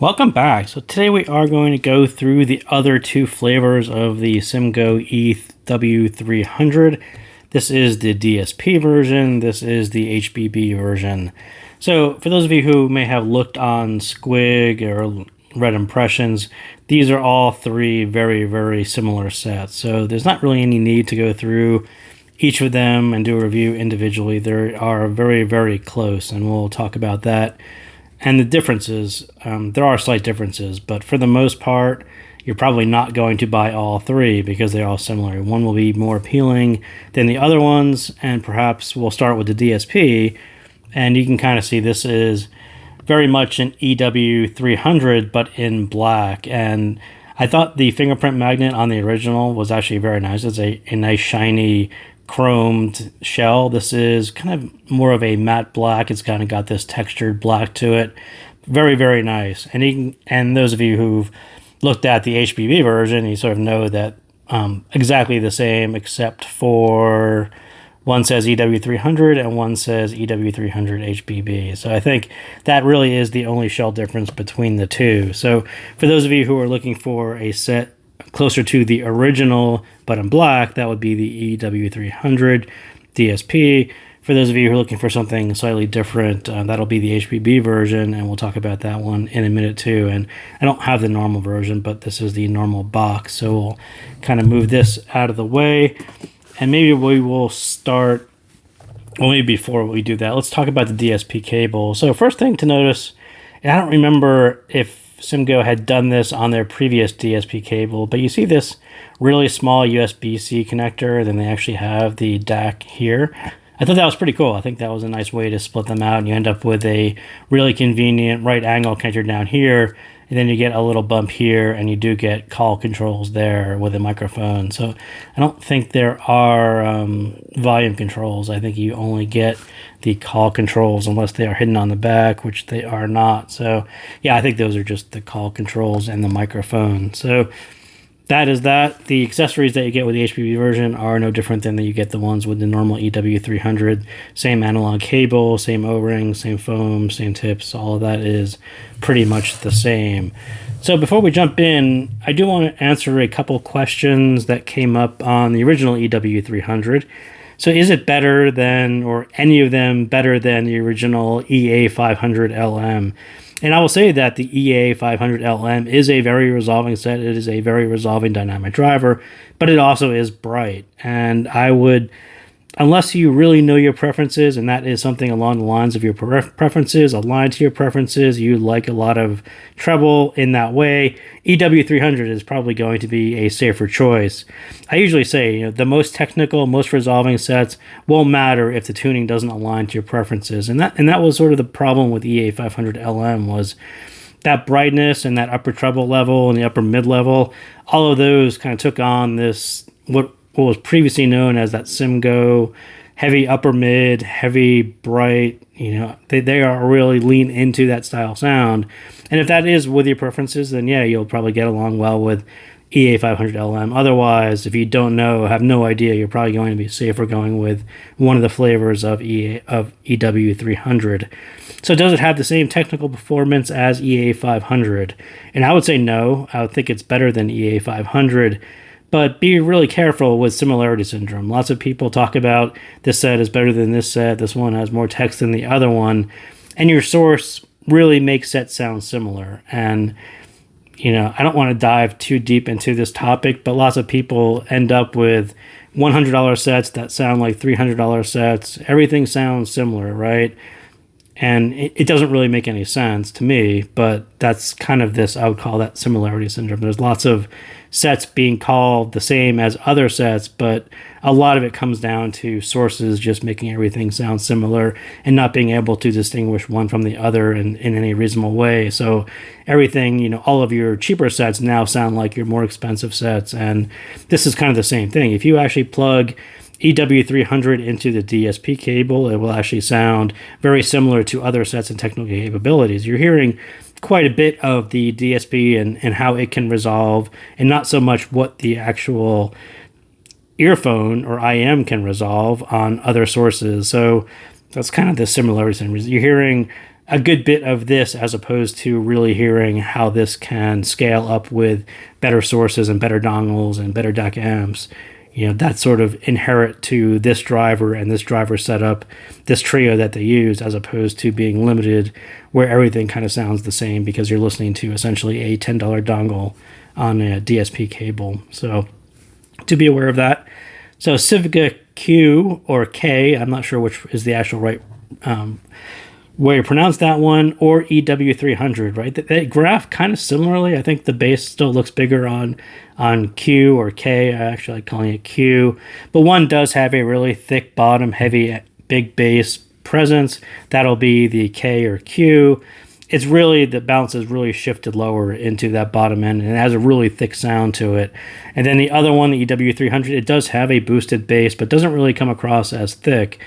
Welcome back. So today we are going to go through the other two flavors of the SIMGOT EW300. This is the DSP version. This is the HBB version. So for those of you who may have looked on Squig or read impressions, these are all three very, very similar sets. So there's not really any need to go through each of them and do a review individually. They are very, very close, and we'll talk about that. And the differences, there are slight differences, but for the most part, you're probably not going to buy all three because they're all similar. One will be more appealing than the other ones, and perhaps we'll start with the DSP, and you can kind of see this is very much an EW300, but in black. And I thought the fingerprint magnet on the original was actually very nice. It's a nice shiny chromed shell. This is kind of more of a matte black. It's kind of got this textured black to it. Very, very nice. And those of you who've looked at the HBB version, you sort of know that exactly the same, except for one says EW300 and one says EW300 HBB. So I think that really is the only shell difference between the two. So for those of you who are looking for a set closer to the original but in black, that would be the EW300 DSP. For those of you who are looking for something slightly different, that'll be the HBB version, and we'll talk about that one in a minute too. And I don't have the normal version, but this is the normal box, so we'll kind of move this out of the way, and maybe we will start. Well, maybe before we do that, let's talk about the DSP cable. So first thing to notice, and I don't remember if SIMGO had done this on their previous DSP cable, but you see this really small USB-C connector, then they actually have the DAC here. I thought that was pretty cool. I think that was a nice way to split them out, and you end up with a really convenient right angle connector down here, and then you get a little bump here, and you do get call controls there with a microphone. So I don't think there are volume controls. I think you only get the call controls unless they are hidden on the back, which they are not. So yeah, I think those are just the call controls and the microphone. So that is that. The accessories that you get with the HBB version are no different than you get the ones with the normal EW300. Same analog cable, same O-ring, same foam, same tips. All of that is pretty much the same. So before we jump in, I do want to answer a couple questions that came up on the original EW300. So is it better than, or any of them better than the original EA500LM? And I will say that the EA500LM is a very resolving set. It is a very resolving dynamic driver, but it also is bright. And I would, unless you really know your preferences, and that is something along the lines of your preferences, aligned to your preferences, you like a lot of treble in that way, EW300 is probably going to be a safer choice. I usually say, the most technical, most resolving sets won't matter if the tuning doesn't align to your preferences. And that was sort of the problem with EA500LM, was that brightness and that upper treble level and the upper mid level. All of those kind of took on this, what was previously known as that SIMGO heavy upper mid, heavy bright. They are really lean into that style sound. And if that is with your preferences, then yeah, you'll probably get along well with EA500LM. Otherwise, if you don't know, have no idea, you're probably going to be safer going with one of the flavors of EW300. So does it have the same technical performance as EA500? And I would say no. I would think it's better than EA500. But be really careful with similarity syndrome. Lots of people talk about this set is better than this set, this one has more text than the other one, and your source really makes sets sound similar. And I don't want to dive too deep into this topic, but lots of people end up with $100 sets that sound like $300 sets. Everything sounds similar, right? And it doesn't really make any sense to me, but that's kind of this, I would call that similarity syndrome. There's lots of sets being called the same as other sets, but a lot of it comes down to sources just making everything sound similar and not being able to distinguish one from the other in any reasonable way. So everything, all of your cheaper sets now sound like your more expensive sets. And this is kind of the same thing. If you actually plug EW300 into the DSP cable, it will actually sound very similar to other sets and technical capabilities. You're hearing quite a bit of the DSP and how it can resolve, and not so much what the actual earphone or IM can resolve on other sources. So that's kind of the similarity. You're hearing a good bit of this, as opposed to really hearing how this can scale up with better sources and better dongles and better DAC amps. That's sort of inherent to this driver and this driver setup, this trio that they use, as opposed to being limited where everything kind of sounds the same because you're listening to essentially a $10 dongle on a DSP cable. So to be aware of that. So SIMGOT Q or K, I'm not sure which is the actual right way to pronounce that one, or EW300, right? They graph kind of similarly. I think the bass still looks bigger on Q or K. I actually like calling it Q. But one does have a really thick bottom, heavy, big bass presence. That'll be the K or Q. It's really, the balance is really shifted lower into that bottom end, and it has a really thick sound to it. And then the other one, the EW300, it does have a boosted bass, but doesn't really come across as thick.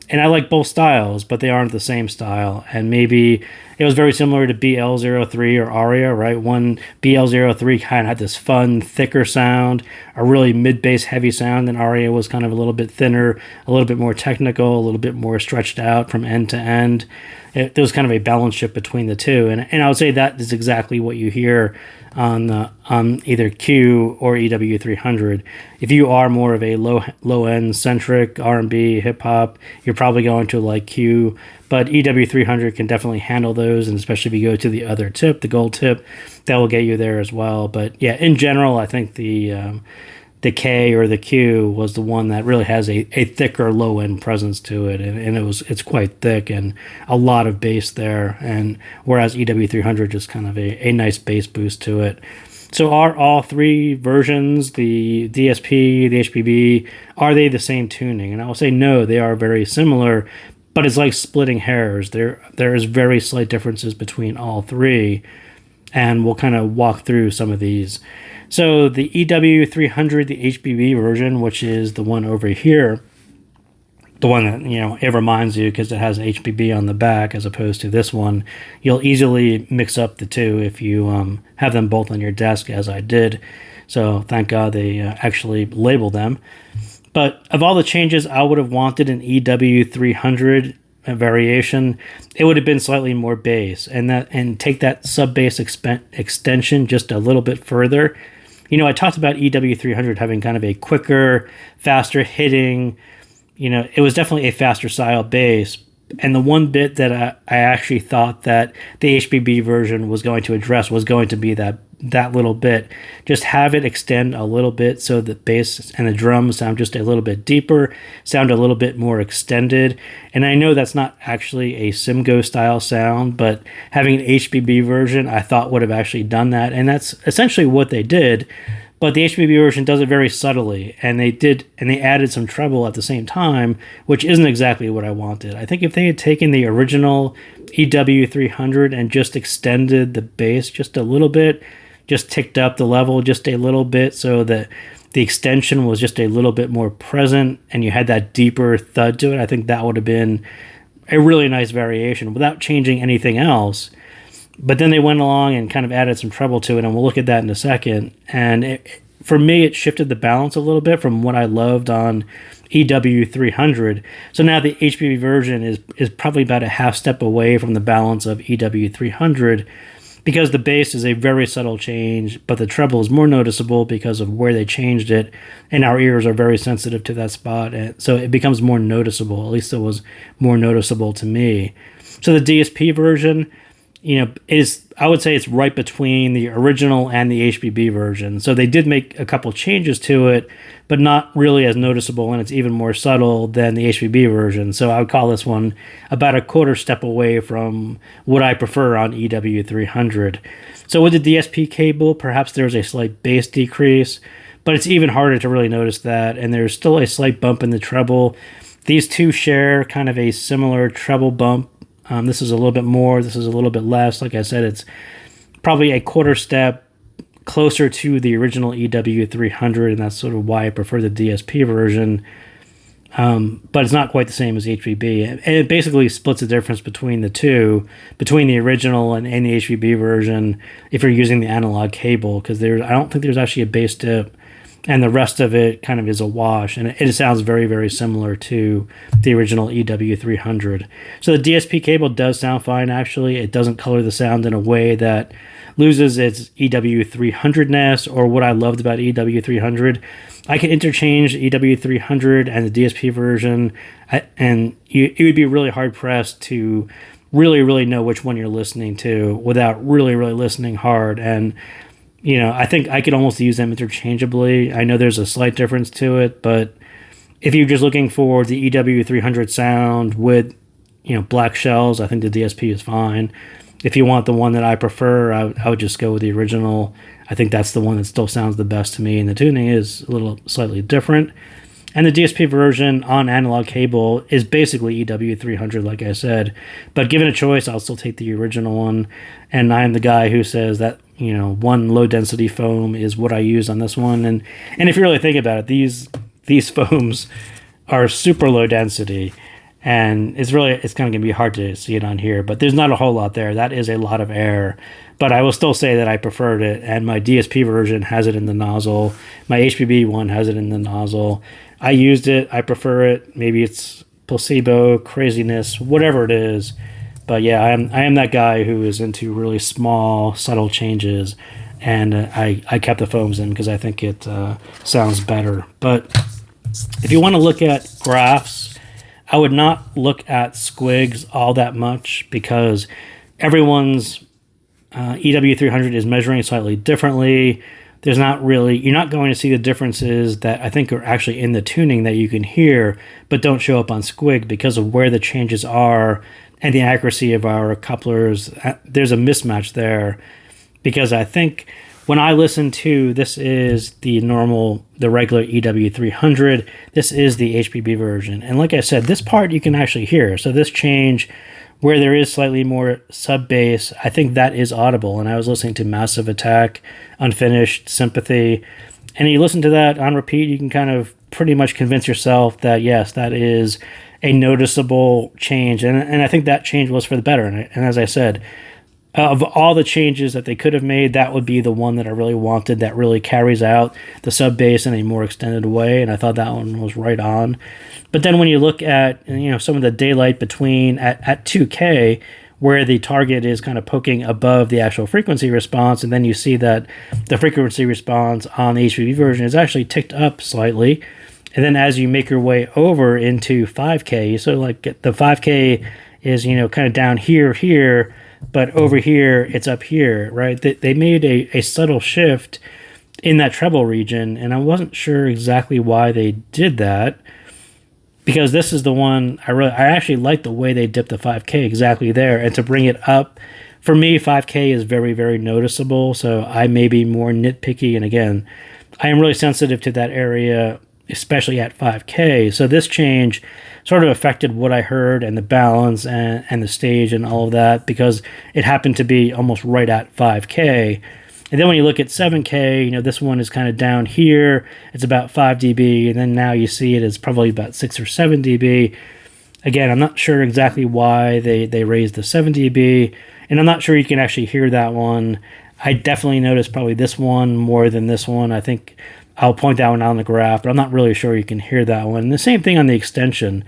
And I like both styles, but they aren't the same style. And maybe it was very similar to BL03 or Aria, right? One BL03 kind of had this fun, thicker sound, a really mid-bass heavy sound, and Aria was kind of a little bit thinner, a little bit more technical, a little bit more stretched out from end to end. There was kind of a balance shift between the two. And I would say that is exactly what you hear on either Q or EW300. If you are more of a low end centric R&B hip hop, you're probably going to like Q, but EW300 can definitely handle those, and especially if you go to the other tip, the gold tip, that will get you there as well. But yeah, in general, I think the K or the Q was the one that really has a thicker low end presence to it, and it's quite thick and a lot of bass there, and whereas EW300 just kind of a nice bass boost to it. So are all three versions, the DSP, the HBB, are they the same tuning? And I will say no, they are very similar, but it's like splitting hairs. There is very slight differences between all three, and we'll kind of walk through some of these. So the EW300, the HBB version, which is the one over here, the one that, it reminds you because it has HBB on the back as opposed to this one, you'll easily mix up the two if you have them both on your desk, as I did. So thank God they actually label them. But of all the changes I would have wanted an EW300 variation, it would have been slightly more bass and take that sub bass extension just a little bit further. I talked about EW300 having kind of a quicker, faster hitting, it was definitely a faster style bass. And the one bit that I actually thought that the HBB version was going to address was going to be that little bit. Just have it extend a little bit so the bass and the drums sound just a little bit deeper, sound a little bit more extended. And I know that's not actually a SIMGOT style sound, but having an HBB version I thought would have actually done that. And that's essentially what they did. But the HBB version does it very subtly, and they added some treble at the same time, which isn't exactly what I wanted. I think if they had taken the original EW300 and just extended the bass just a little bit, just ticked up the level just a little bit so that the extension was just a little bit more present and you had that deeper thud to it, I think that would have been a really nice variation without changing anything else. But then they went along and kind of added some treble to it, and we'll look at that in a second. And for me, it shifted the balance a little bit from what I loved on EW300. So now the HBB version is probably about a half step away from the balance of EW300 because the bass is a very subtle change, but the treble is more noticeable because of where they changed it, and our ears are very sensitive to that spot. And so it becomes more noticeable. At least it was more noticeable to me. So the DSP version, I would say it's right between the original and the HBB version. So they did make a couple changes to it, but not really as noticeable, and it's even more subtle than the HBB version. So I would call this one about a quarter step away from what I prefer on EW300. So with the DSP cable, perhaps there's a slight bass decrease, but it's even harder to really notice that, and there's still a slight bump in the treble. These two share kind of a similar treble bump. This is a little bit more, this is a little bit less. Like I said, it's probably a quarter step closer to the original EW300, and that's sort of why I prefer the DSP version. But it's not quite the same as HBB. And it basically splits the difference between the two, between the original and the HBB version, if you're using the analog cable, because I don't think there's actually a bass dip and the rest of it kind of is a wash, and it sounds very, very similar to the original EW300. So the DSP cable does sound fine, actually. It doesn't color the sound in a way that loses its EW300-ness, or what I loved about EW300. I can interchange EW300 and the DSP version, and it would be really hard-pressed to really know which one you're listening to without really listening hard. And I think I could almost use them interchangeably. I know there's a slight difference to it, but if you're just looking for the EW300 sound with, black shells, I think the DSP is fine. If you want the one that I prefer, I would just go with the original. I think that's the one that still sounds the best to me, and the tuning is a little slightly different. And the DSP version on analog cable is basically EW300, like I said. But given a choice, I'll still take the original one. And I'm the guy who says that, one low-density foam is what I use on this one. And if you really think about it, these foams are super low density. And it's kind of going to be hard to see it on here. But there's not a whole lot there. That is a lot of air. But I will still say that I preferred it. And my DSP version has it in the nozzle. My HBB one has it in the nozzle. I used it. I prefer it. Maybe it's placebo, craziness, whatever it is. But yeah, I am that guy who is into really small, subtle changes. And I kept the foams in because I think it sounds better. But if you want to look at graphs, I would not look at squigs all that much because everyone's EW300 is measuring slightly differently. You're not going to see the differences that I think are actually in the tuning that you can hear, but don't show up on squig because of where the changes are and the accuracy of our couplers. There's a mismatch there because I think when I listen to, this is the regular EW300, this is the HBB version. And like I said, this part you can actually hear. So this change where there is slightly more sub-bass, I think that is audible. And I was listening to Massive Attack, Unfinished, Sympathy, and you listen to that on repeat, you can kind of pretty much convince yourself that, yes, that is a noticeable change. And I think that change was for the better. And as I said, of all the changes that they could have made, that would be the one that I really wanted, that really carries out the sub-bass in a more extended way, and I thought that one was right on. But then when you look at some of the daylight between at 2K, where the target is kind of poking above the actual frequency response, and then you see that the frequency response on the HBB version is actually ticked up slightly, and then as you make your way over into 5K, so like the 5K is kind of down here, but over here, it's up here, right? They made a subtle shift in that treble region, and I wasn't sure exactly why they did that, because this is the one I actually like the way they dipped the 5K exactly there, and to bring it up, for me, 5K is very, very noticeable, so I may be more nitpicky, and again, I am really sensitive to that area, especially at 5K, so this change sort of affected what I heard and the balance and the stage and all of that because it happened to be almost right at 5K. And then when you look at 7K, this one is kind of down here. It's about 5 dB, and then now you see it is probably about 6 or 7 dB. Again, I'm not sure exactly why they raised the 7 dB, and I'm not sure you can actually hear that one. I definitely noticed probably this one more than this one. I think I'll point that one out on the graph, but I'm not really sure you can hear that one. And the same thing on the extension.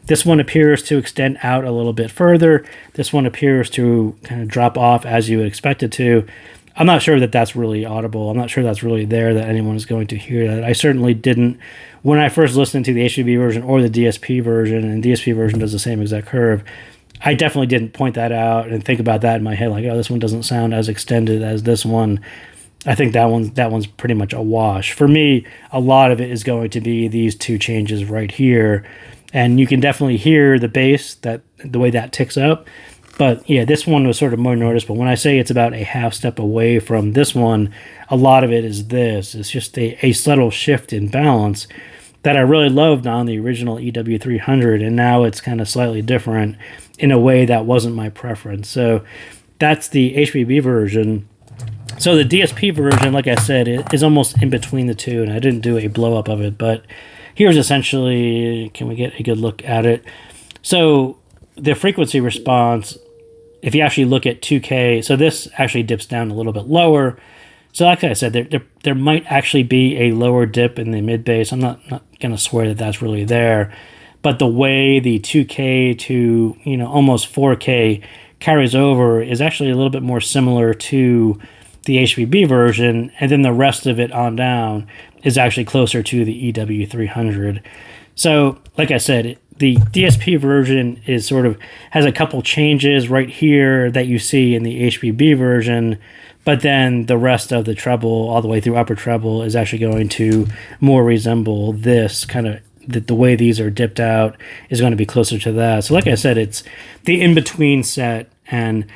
This one appears to extend out a little bit further. This one appears to kind of drop off as you would expect it to. I'm not sure that that's really audible. I'm not sure that's really there, that anyone is going to hear that. I certainly didn't when I first listened to the HBB version or the DSP version, and DSP version does the same exact curve. I definitely didn't point that out and think about that in my head, like, oh, this one doesn't sound as extended as this one. I think that one's pretty much a wash. For me, a lot of it is going to be these two changes right here. And you can definitely hear the bass, the way that ticks up. But yeah, this one was sort of more noticeable. When I say it's about a half step away from this one, a lot of it is this. It's just a subtle shift in balance that I really loved on the original EW300. And now it's kind of slightly different in a way that wasn't my preference. So that's the HBB version. So the DSP version, like I said, is almost in between the two, and I didn't do a blow up of it, but here's essentially, can we get a good look at it? So the frequency response, if you actually look at 2K, so this actually dips down a little bit lower. So like I said, there might actually be a lower dip in the mid bass. I'm not going to swear that that's really there, but the way the 2K to, you know, almost 4K carries over is actually a little bit more similar to the HBB version, and then the rest of it on down is actually closer to the EW300. So like I said, the DSP version is sort of has a couple changes right here that you see in the HBB version, but then the rest of the treble all the way through upper treble is actually going to more resemble this kind of, the way these are dipped out is going to be closer to that. So like I said, it's the in-between set, and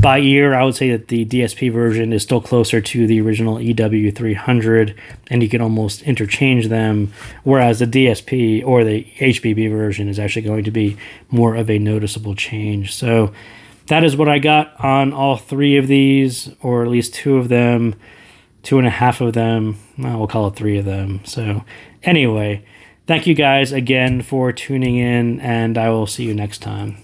by ear, I would say that the DSP version is still closer to the original EW300, and you can almost interchange them, whereas the DSP or the HBB version is actually going to be more of a noticeable change. So that is what I got on all three of these, or at least two of them, 2.5 of them. Well, we'll call it 3 of them. So anyway, thank you guys again for tuning in, and I will see you next time.